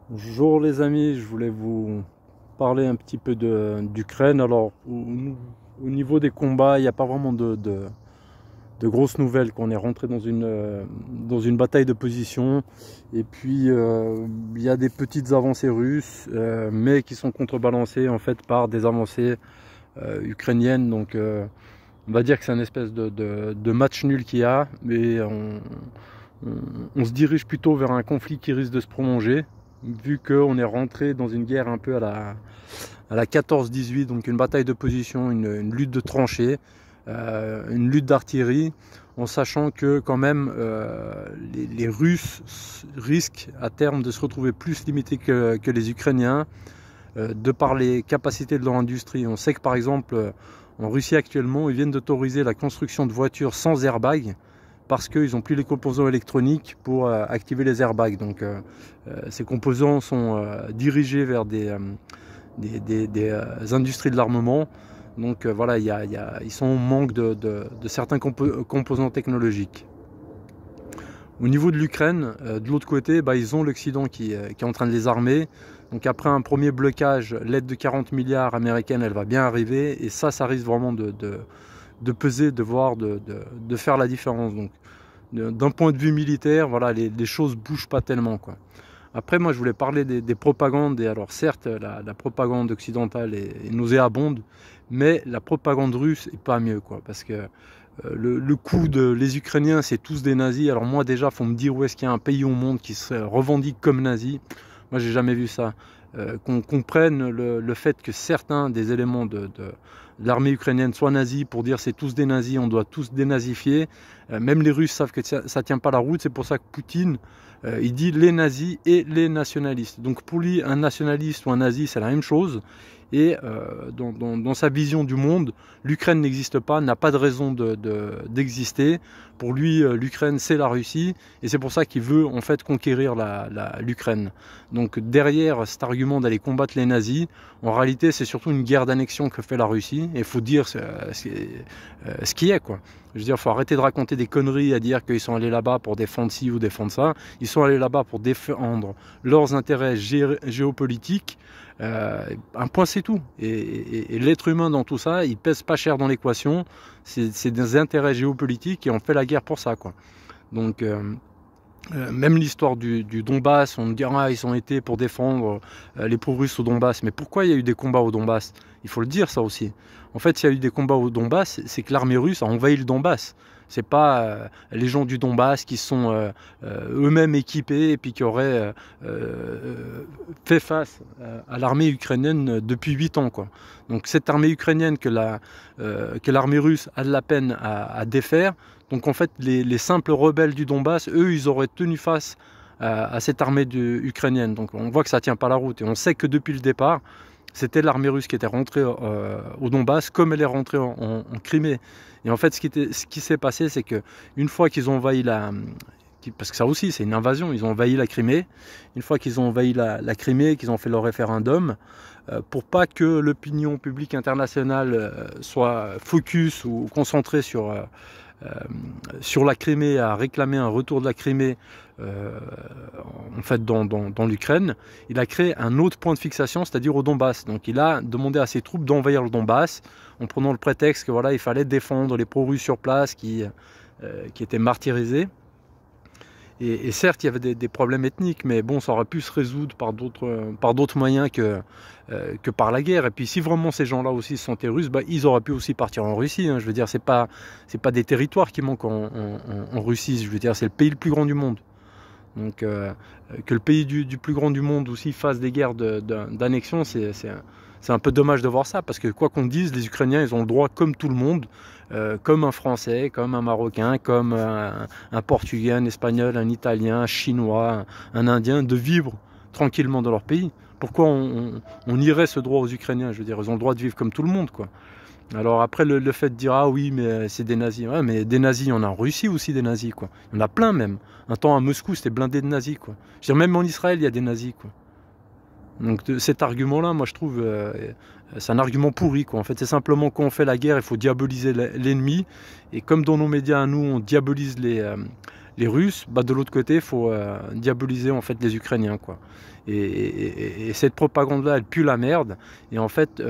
Bonjour les amis, je voulais vous parler un petit peu d'Ukraine. Alors au niveau des combats, il n'y a pas vraiment de grosses nouvelles. Qu'on est rentré dans une bataille de position et puis il y a des petites avancées russes mais qui sont contrebalancées en fait par des avancées ukrainiennes. Donc on va dire que c'est un espèce de match nul qu'il y a, mais on, on se dirige plutôt vers un conflit qui risque de se prolonger, vu qu'on est rentré dans une guerre un peu à la 14-18, donc une bataille de position, une lutte de tranchées, une lutte d'artillerie, en sachant que quand même les Russes risquent à terme de se retrouver plus limités que les Ukrainiens, de par les capacités de leur industrie. On sait que par exemple en Russie actuellement, ils viennent d'autoriser la construction de voitures sans airbag, parce qu'ils n'ont plus les composants électroniques pour activer les airbags. Donc ces composants sont dirigés vers des industries de l'armement. Donc voilà, ils sont en manque de certains composants technologiques. Au niveau de l'Ukraine, de l'autre côté, ils ont l'Occident qui est en train de les armer. Donc après un premier blocage, l'aide de 40 milliards américaine, elle va bien arriver. Et ça risque vraiment de peser, de faire la différence. Donc d'un point de vue militaire, voilà, les choses bougent pas tellement, quoi. Après, moi, je voulais parler des propagandes. Et alors, certes, la propagande occidentale est nauséabonde, mais la propagande russe est pas mieux, quoi. Parce que le coup de les Ukrainiens, c'est tous des nazis. Alors moi, déjà, faut me dire où est-ce qu'il y a un pays au monde qui se revendique comme nazi. Moi, j'ai jamais vu ça. Qu'on comprenne le fait que certains des éléments de l'armée ukrainienne soient nazis, pour dire c'est tous des nazis, on doit tous dénazifier. Même les Russes savent que ça tient pas la route. C'est pour ça que Poutine, il dit les nazis et les nationalistes. Donc pour lui, un nationaliste ou un nazi, c'est la même chose. Et dans sa vision du monde, l'Ukraine n'existe pas, n'a pas de raison d'exister. Pour lui, l'Ukraine, c'est la Russie, et c'est pour ça qu'il veut en fait conquérir l'Ukraine. Donc derrière cet argument d'aller combattre les nazis, en réalité, c'est surtout une guerre d'annexion que fait la Russie, et il faut dire ce qui est, quoi. Je veux dire, il faut arrêter de raconter des conneries à dire qu'ils sont allés là-bas pour défendre ci ou défendre ça. Ils sont allés là-bas pour défendre leurs intérêts géopolitiques. Un point, c'est tout. Et l'être humain dans tout ça, il pèse pas cher dans l'équation. C'est des intérêts géopolitiques et on fait la guerre pour ça, quoi. Donc même l'histoire du Donbass, on me dira ils ont été pour défendre les pro-russes au Donbass. Mais pourquoi il y a eu des combats au Donbass? Il faut le dire, ça aussi. En fait, s'il y a eu des combats au Donbass, c'est que l'armée russe a envahi le Donbass. C'est pas les gens du Donbass qui sont eux-mêmes équipés et puis qui auraient fait face à l'armée ukrainienne depuis 8 ans, quoi. Donc cette armée ukrainienne que l'armée russe a de la peine à défaire. Donc en fait, les simples rebelles du Donbass, eux, ils auraient tenu face à cette armée ukrainienne. Donc on voit que ça tient pas la route. Et on sait que depuis le départ, c'était l'armée russe qui était rentrée au Donbass, comme elle est rentrée en Crimée. Et en fait, ce qui s'est passé, c'est que une fois qu'ils ont envahi parce que ça aussi, c'est une invasion, ils ont envahi la Crimée. Une fois qu'ils ont envahi la Crimée, qu'ils ont fait leur référendum, pour pas que l'opinion publique internationale soit focus ou concentrée sur la Crimée, à réclamer un retour de la Crimée en fait dans l'Ukraine, il a créé un autre point de fixation, c'est-à-dire au Donbass. Donc il a demandé à ses troupes d'envahir le Donbass en prenant le prétexte que voilà, il fallait défendre les pro-russes sur place qui étaient martyrisés. Et certes, il y avait des problèmes ethniques, mais bon, ça aurait pu se résoudre par d'autres moyens que par la guerre. Et puis, si vraiment ces gens-là aussi se sentaient russes, ils auraient pu aussi partir en Russie, hein. Je veux dire, c'est pas des territoires qui manquent en Russie. Je veux dire, c'est le pays le plus grand du monde. Donc, que le pays du plus grand du monde aussi fasse des guerres d'annexion, c'est un peu dommage de voir ça, parce que quoi qu'on dise, les Ukrainiens, ils ont le droit, comme tout le monde, comme un Français, comme un Marocain, comme un Portugais, un Espagnol, un Italien, un Chinois, un Indien, de vivre tranquillement dans leur pays. Pourquoi on irait ce droit aux Ukrainiens? Je veux dire, ils ont le droit de vivre comme tout le monde, quoi. Alors après, le fait de dire ah oui, mais c'est des nazis. Ouais, mais des nazis, il y en a en Russie aussi, des nazis, quoi. Il y en a plein même. Un temps à Moscou, c'était blindé de nazis, quoi. Je veux dire, même en Israël, il y a des nazis, quoi. Donc cet argument-là, moi je trouve, c'est un argument pourri, quoi. En fait, c'est simplement quand on fait la guerre, il faut diaboliser l'ennemi. Et comme dans nos médias à nous, on diabolise les Russes, bah, de l'autre côté, il faut diaboliser en fait les Ukrainiens, quoi. Et cette propagande-là, elle pue la merde. Et en fait,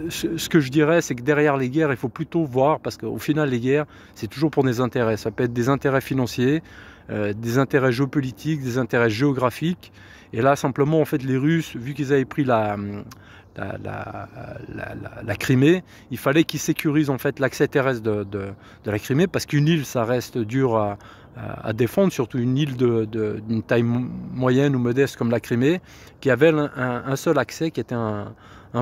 ce que je dirais, c'est que derrière les guerres, il faut plutôt voir, parce qu'au final, les guerres, c'est toujours pour des intérêts. Ça peut être des intérêts financiers, des intérêts géopolitiques, des intérêts géographiques. Et là, simplement, en fait, les Russes, vu qu'ils avaient pris la Crimée, il fallait qu'ils sécurisent en fait l'accès terrestre de la Crimée, parce qu'une île, ça reste dur à défendre, surtout une île d'une taille moyenne ou modeste comme la Crimée, qui avait un seul accès, qui était un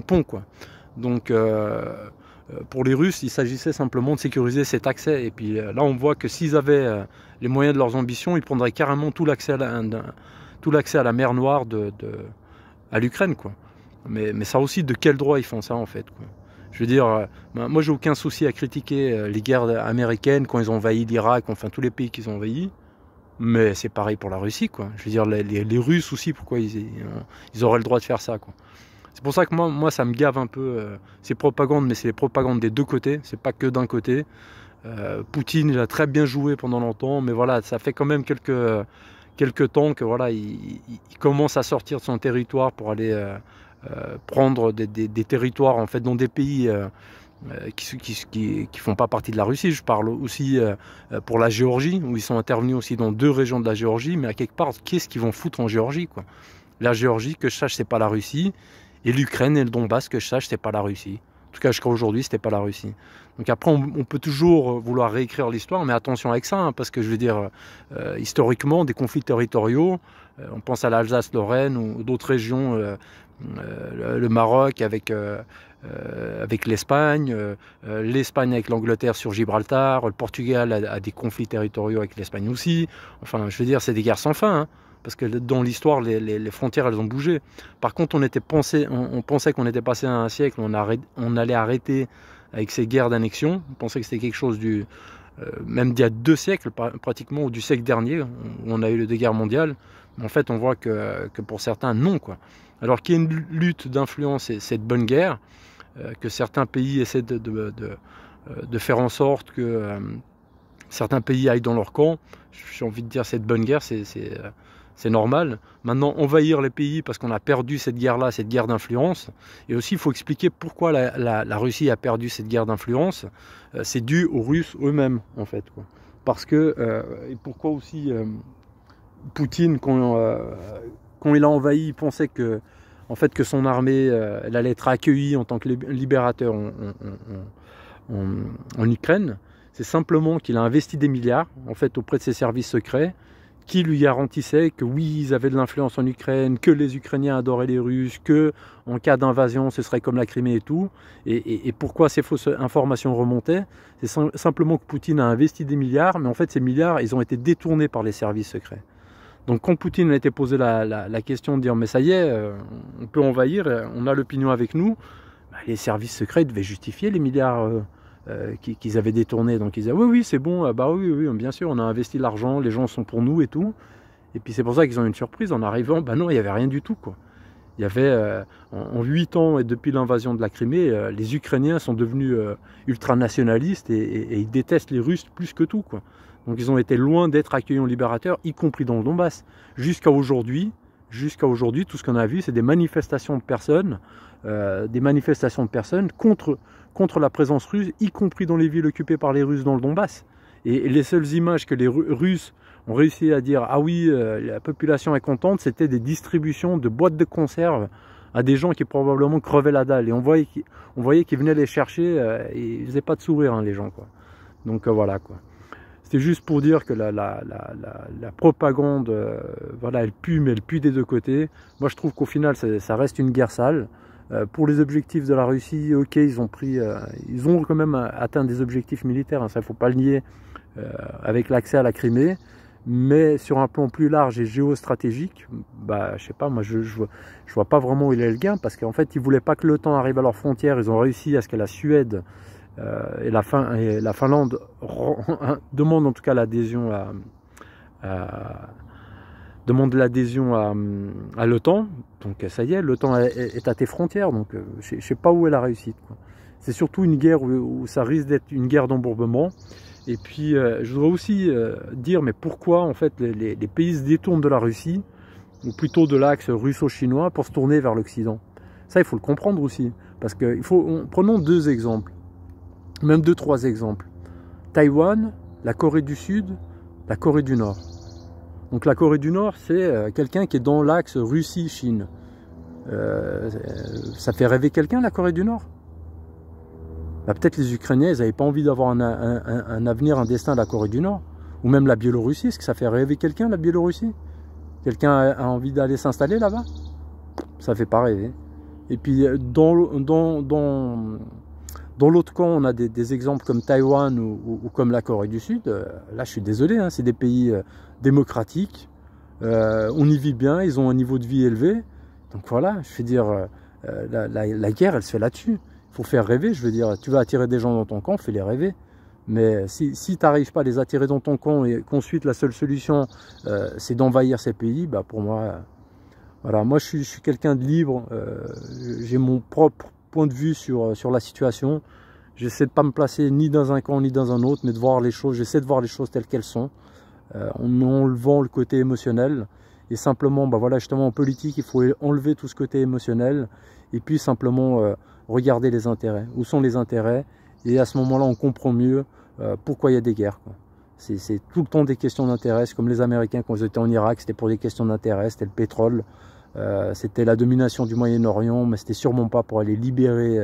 pont, quoi. Donc pour les Russes, il s'agissait simplement de sécuriser cet accès. Et puis là, on voit que s'ils avaient les moyens de leurs ambitions, ils prendraient carrément tout l'accès à la mer Noire à l'Ukraine, quoi. Mais ça aussi, de quel droit ils font ça, en fait, quoi. Je veux dire, moi j'ai aucun souci à critiquer les guerres américaines quand ils ont envahi l'Irak, enfin tous les pays qu'ils ont envahis, mais c'est pareil pour la Russie, quoi. Je veux dire, les Russes aussi, pourquoi ils auraient le droit de faire ça, quoi. C'est pour ça que moi ça me gave un peu ces propagandes, mais c'est les propagandes des deux côtés, c'est pas que d'un côté. Poutine, il a très bien joué pendant longtemps, mais voilà, ça fait quand même quelques temps que voilà, il commence à sortir de son territoire pour aller prendre des territoires en fait dans des pays qui font pas partie de la Russie. Je parle aussi pour la Géorgie, où ils sont intervenus aussi dans 2 régions de la Géorgie, mais à quelque part, qu'est-ce qu'ils vont foutre en Géorgie, quoi? La Géorgie, que je sache, c'est pas la Russie, et l'Ukraine et le Donbass, que je sache, c'est pas la Russie. En tout cas, jusqu'à aujourd'hui, c'était pas la Russie. Donc après, on peut toujours vouloir réécrire l'histoire, mais attention avec ça, hein, parce que je veux dire, historiquement, des conflits territoriaux, on pense à l'Alsace-Lorraine ou d'autres régions, le Maroc avec l'Espagne, l'Espagne avec l'Angleterre sur Gibraltar, le Portugal a des conflits territoriaux avec l'Espagne aussi. Enfin, je veux dire, c'est des guerres sans fin, hein, parce que dans l'histoire, les frontières, elles ont bougé. Par contre, on pensait qu'on était passé à un siècle, on allait arrêter avec ces guerres d'annexion. On pensait que c'était quelque chose même d'il y a 2 siècles pratiquement, ou du siècle dernier, où on a eu les 2 guerres mondiales. Mais en fait, on voit que pour certains, non, quoi. Alors qu'il y a une lutte d'influence et cette bonne guerre, que certains pays essaient de faire en sorte que certains pays aillent dans leur camp. J'ai envie de dire, cette bonne guerre, c'est normal. Maintenant, envahir les pays parce qu'on a perdu cette guerre-là, cette guerre d'influence. Et aussi, il faut expliquer pourquoi la Russie a perdu cette guerre d'influence. C'est dû aux Russes eux-mêmes, en fait, quoi. Parce que, et pourquoi aussi Poutine, quand il a envahi, il pensait que, en fait, que son armée elle allait être accueillie en tant que libérateur en Ukraine. C'est simplement qu'il a investi des milliards en fait, auprès de ses services secrets qui lui garantissaient que oui, ils avaient de l'influence en Ukraine, que les Ukrainiens adoraient les Russes, que en cas d'invasion, ce serait comme la Crimée et tout. Et pourquoi ces fausses informations remontaient? C'est simplement que Poutine a investi des milliards, mais en fait, ces milliards, ils ont été détournés par les services secrets. Donc quand Poutine a été posé la question de dire mais ça y est, on peut envahir, on a l'opinion avec nous, bah, les services secrets devaient justifier les milliards qu'ils avaient détournés. Donc ils disaient oui c'est bon, bah oui bien sûr on a investi l'argent, les gens sont pour nous et tout. Et puis c'est pour ça qu'ils ont eu une surprise en arrivant, bah non il n'y avait rien du tout, quoi. Il y avait en 8 ans et depuis l'invasion de la Crimée, les Ukrainiens sont devenus ultranationalistes et ils détestent les Russes plus que tout, quoi. Donc ils ont été loin d'être accueillants libérateurs, y compris dans le Donbass. Jusqu'à aujourd'hui, tout ce qu'on a vu, c'est des manifestations de personnes, contre la présence russe, y compris dans les villes occupées par les Russes dans le Donbass. Et les seules images que les Russes ont réussi à dire « Ah oui, la population est contente », c'était des distributions de boîtes de conserve à des gens qui probablement crevaient la dalle. Et on voyait qu'ils venaient les chercher et ils ne faisaient pas de sourire, hein, les gens, quoi. Donc voilà, quoi. C'était juste pour dire que la propagande, voilà, elle pue, mais elle pue des 2 côtés. Moi, je trouve qu'au final, ça reste une guerre sale. Pour les objectifs de la Russie, ok, ils ont quand même atteint des objectifs militaires, hein, ça, il ne faut pas le nier, avec l'accès à la Crimée. Mais sur un plan plus large et géostratégique, bah, je sais pas, moi, je vois pas vraiment où il est le gain, parce qu'en fait, ils voulaient pas que l'OTAN arrive à leurs frontières. Ils ont réussi à ce que la Suède et la Finlande demandent en tout cas l'adhésion à l'OTAN. Donc ça y est, l'OTAN est à tes frontières, donc je sais pas où est la réussite, quoi. C'est surtout une guerre où ça risque d'être une guerre d'embourbement. Et puis je voudrais aussi dire mais pourquoi en fait les pays se détournent de la Russie, ou plutôt de l'axe russo-chinois, pour se tourner vers l'Occident. Ça, il faut le comprendre aussi. Parce que prenons deux exemples, même deux, trois exemples. Taïwan, la Corée du Sud, la Corée du Nord. Donc la Corée du Nord, c'est quelqu'un qui est dans l'axe Russie-Chine. Ça fait rêver quelqu'un, la Corée du Nord? Bah, peut-être les Ukrainiens, ils n'avaient pas envie d'avoir un avenir, un destin à la Corée du Nord. Ou même la Biélorussie, est-ce que ça fait rêver quelqu'un, la Biélorussie? Quelqu'un a envie d'aller s'installer là-bas? Ça fait pas rêver. Et puis dans l'autre camp, on a des exemples comme Taïwan ou comme la Corée du Sud. Là, je suis désolé, hein, c'est des pays démocratiques. On y vit bien, ils ont un niveau de vie élevé. Donc voilà, je veux dire, la guerre, elle se fait là-dessus. Il faut faire rêver, je veux dire, tu vas attirer des gens dans ton camp, fais-les rêver. Mais si tu n'arrives pas à les attirer dans ton camp et qu'ensuite la seule solution, c'est d'envahir ces pays, bah pour moi, voilà, moi je suis quelqu'un de libre, j'ai mon propre point de vue sur la situation. J'essaie de ne pas me placer ni dans un camp ni dans un autre, mais de voir les choses, j'essaie de voir les choses telles qu'elles sont, en enlevant le côté émotionnel. Et simplement, bah voilà, justement en politique, il faut enlever tout ce côté émotionnel et puis simplement regarder les intérêts. Où sont les intérêts? Et à ce moment-là, on comprend mieux pourquoi il y a des guerres. C'est tout le temps des questions d'intérêt. Comme les Américains, quand ils étaient en Irak, c'était pour des questions d'intérêt, c'était le pétrole, c'était la domination du Moyen-Orient, mais c'était sûrement pas pour aller libérer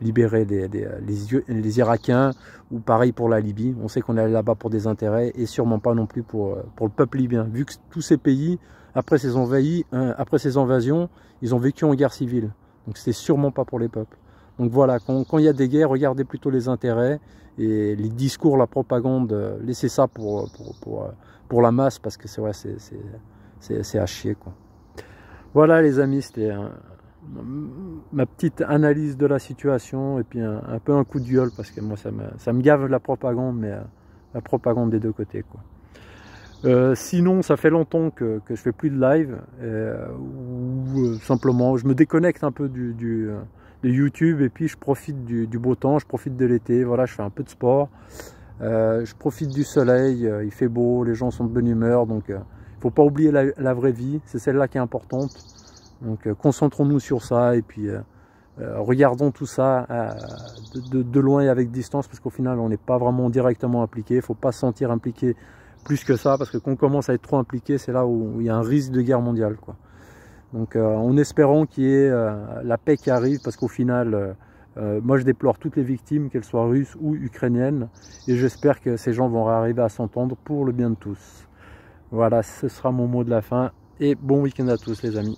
les Irakiens, ou pareil pour la Libye. On sait qu'on est allé là-bas pour des intérêts, et sûrement pas non plus pour le peuple libyen. Vu que tous ces pays, après ces invasions, ils ont vécu en guerre civile. Donc c'était sûrement pas pour les peuples. Donc voilà, quand il y a des guerres, regardez plutôt les intérêts, et les discours, la propagande, laissez ça pour la masse, parce que c'est vrai, c'est à chier, quoi. Voilà les amis, c'était ma petite analyse de la situation, et puis un peu un coup de gueule, parce que moi ça me gave la propagande, mais la propagande des deux côtés, quoi. Sinon, ça fait longtemps que je fais plus de live, ou simplement je me déconnecte un peu de YouTube, et puis je profite du beau temps, je profite de l'été, voilà, je fais un peu de sport, je profite du soleil, il fait beau, les gens sont de bonne humeur, donc il faut pas oublier la vraie vie, c'est celle-là qui est importante. Donc concentrons-nous sur ça, et puis regardons tout ça de loin et avec distance, parce qu'au final on n'est pas vraiment directement impliqué. Il ne faut pas se sentir impliqué plus que ça, parce que quand on commence à être trop impliqué, c'est là où il y a un risque de guerre mondiale, quoi. Donc en espérant qu'il y ait la paix qui arrive, parce qu'au final, moi je déplore toutes les victimes, qu'elles soient russes ou ukrainiennes, et j'espère que ces gens vont arriver à s'entendre pour le bien de tous. Voilà, ce sera mon mot de la fin, et bon week-end à tous les amis.